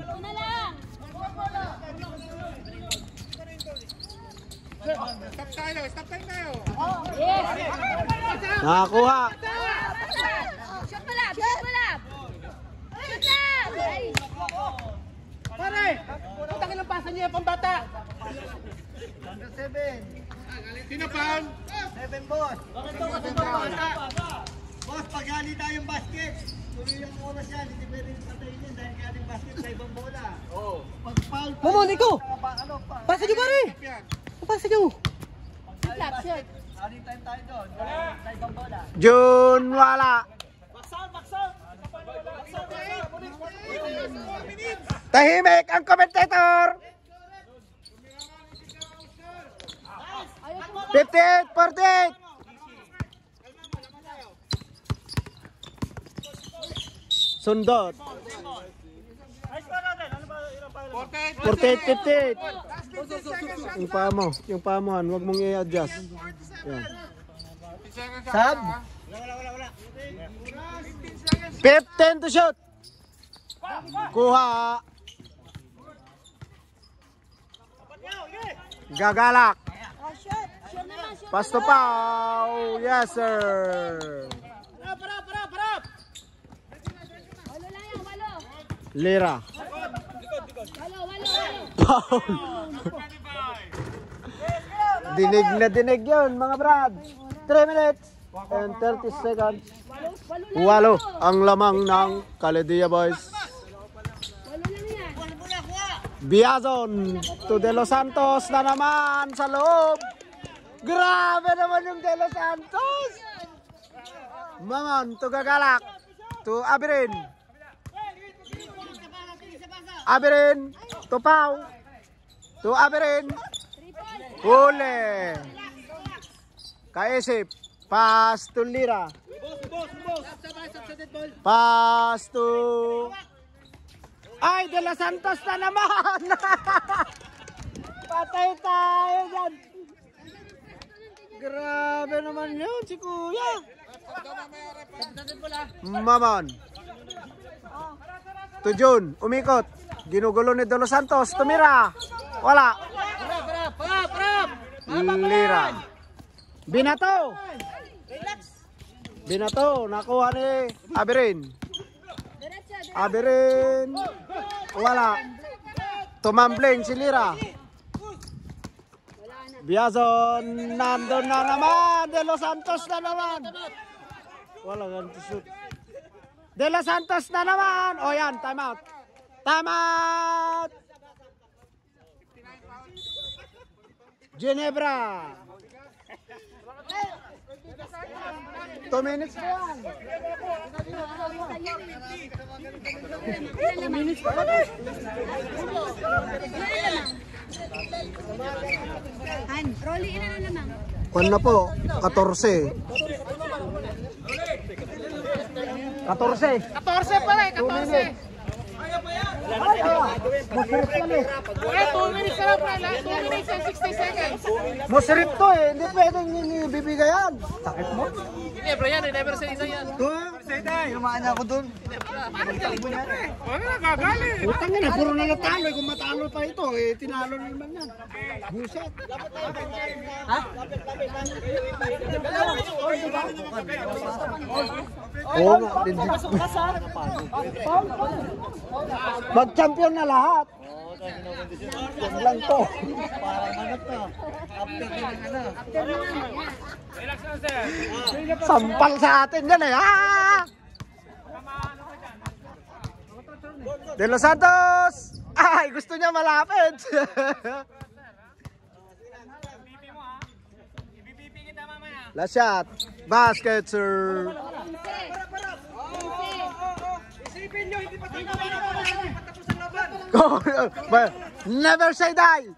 Stop tayo. Yes. Nakakuha. Shoot mo lab, shoot mo lab. Shoot lab. Ay. Pare! Putangin ang pasa niya, pambata! Sino foul? 7 boss. Boss, pag hali tayong basket, tuloy yung oras yan, hindi pwede patayin yan dahil galing basket sa ibang bola. Oo. Pag foul pa, Nico! ano pa? Pasa nyo pare! Pasa nyo! Shoot lab, shoot. June, wala. Tahimik ang commentator. 58-48. Sundot. 48-58. Yung paa mo, huwag mong i-adjust. Yan. Sab. 15 to shoot. Kuha. Gagalak. Pass to Pau. Yes, sir. Lira. Paul. Dinig yun, mga brad. 3 minutes and 30 seconds. 8 ang lamang ng Kaledia Boys. Biazon to De Los Santos na naman sa loob. Grabe naman yung De Los Santos. Mamon to Gagalak to Abirin. Abirin to Pau to Abirin. Huli. Kaisip. Pass to Lira. Pass to... Ay, De Los Santos na naman! Patay tayo dyan! Grabe naman yun si Kuya! Mamon. To June, umikot. Ginugulo ni De Los Santos, tumira. Wala. Lira. Binato. Binato, nakuha ni Abirin. Abirin. Wala. Tumambling si Lira. Biazon, nandun na naman. De Los Santos na naman. Wala ganito shoot. De Los Santos na naman. O yan, time out. Time out. Ginebra. 2 minutes na yan. 2 minutes pa ba? Rolly, ilan na naman? Kwan na po, 14. 14 pala eh, 14. Eh, 2 minutes na lang pala. 2 minutes and 60 seconds. Masarap to eh, hindi pwedeng ibibigayan. Sakit mo? Hindi, bro yan. Never say isa yan. To? Lumaan ako dun. Wala na, gagalit. Utang na, puro na natalo. Kung matalo pa ito, eh, tinalo na naman yan. Buset. Ha? Oo nga, mag-champion na lahat. Yan lang to. Parang ano to. After din ang ano. Relax na, sir. Sampal sa atin yan eh. Ah! De Los Santos! Ay, gusto niya malapit. Last shot. Basket, sir. Never say die.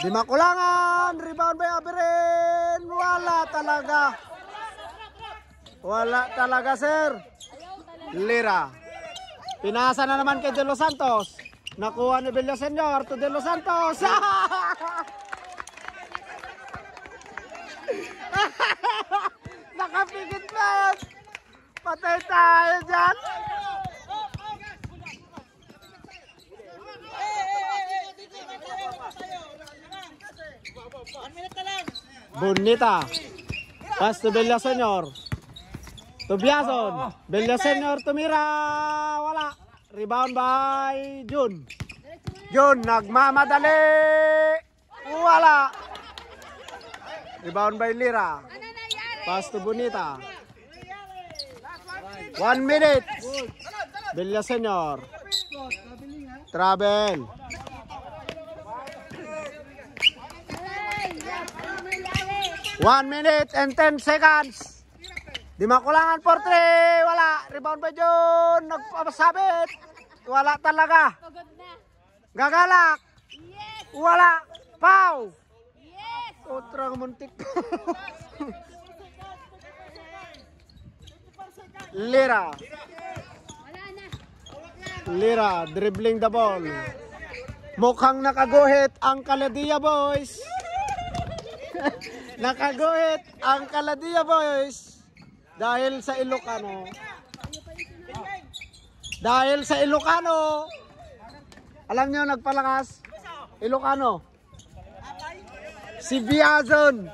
Di makulangan. Rebound by Abirin. Wala talaga. Wala talaga, sir. Lira. Pinasa na naman kay De Los Santos. Nakuha ni Villaseñor to De Los Santos. Nakapigit na yan. Patay tayo dyan. Bonita. Pass to Villaseñor. To Biazon. Villaseñor tumira. Wala. Rebound by June. June nagmamadali. Wala. Rebound by Lira. Pass to Bonita. 1 minute. Villaseñor. Travel. 1 minute and 10 seconds. Di makulangan for 3. Wala. Rebound ba yun? Nagpapasabit. Wala talaga. Pagod na. Gagalak. Yes! Wala. Pow. Yes! Utrang muntik. Lira. Wala na. Lira. Dribbling the ball. Mukhang nakaguhit ang Kaladia boys. Nakaguhit ang Kaladia boys. Dahil sa Ilocano. Dahil sa Ilocano. Alam nyo, nagpalakas. Ilocano. Si Biazon.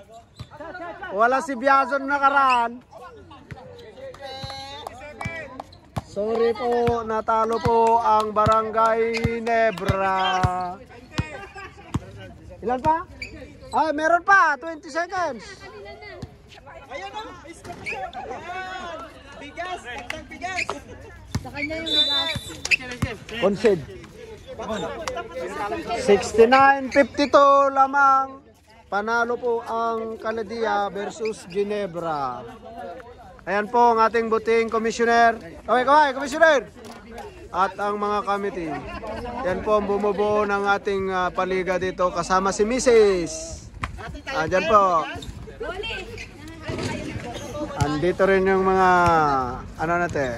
Wala si Biazon nakaraan. Sorry po, natalo po ang Barangay Ginebra. Ilan pa? Ah, meron pa, 20 seconds. Sa kanya yung bigas. Concede. 69-52 lamang. Panalo po ang Kaladia versus Ginebra. Ayan po ang ating buting commissioner. Okay, kaway, commissioner. At ang mga committee. Yan po ang bumubuo ng ating paliga dito kasama si Mrs. Diyan po. Andito rin yung mga ano natin.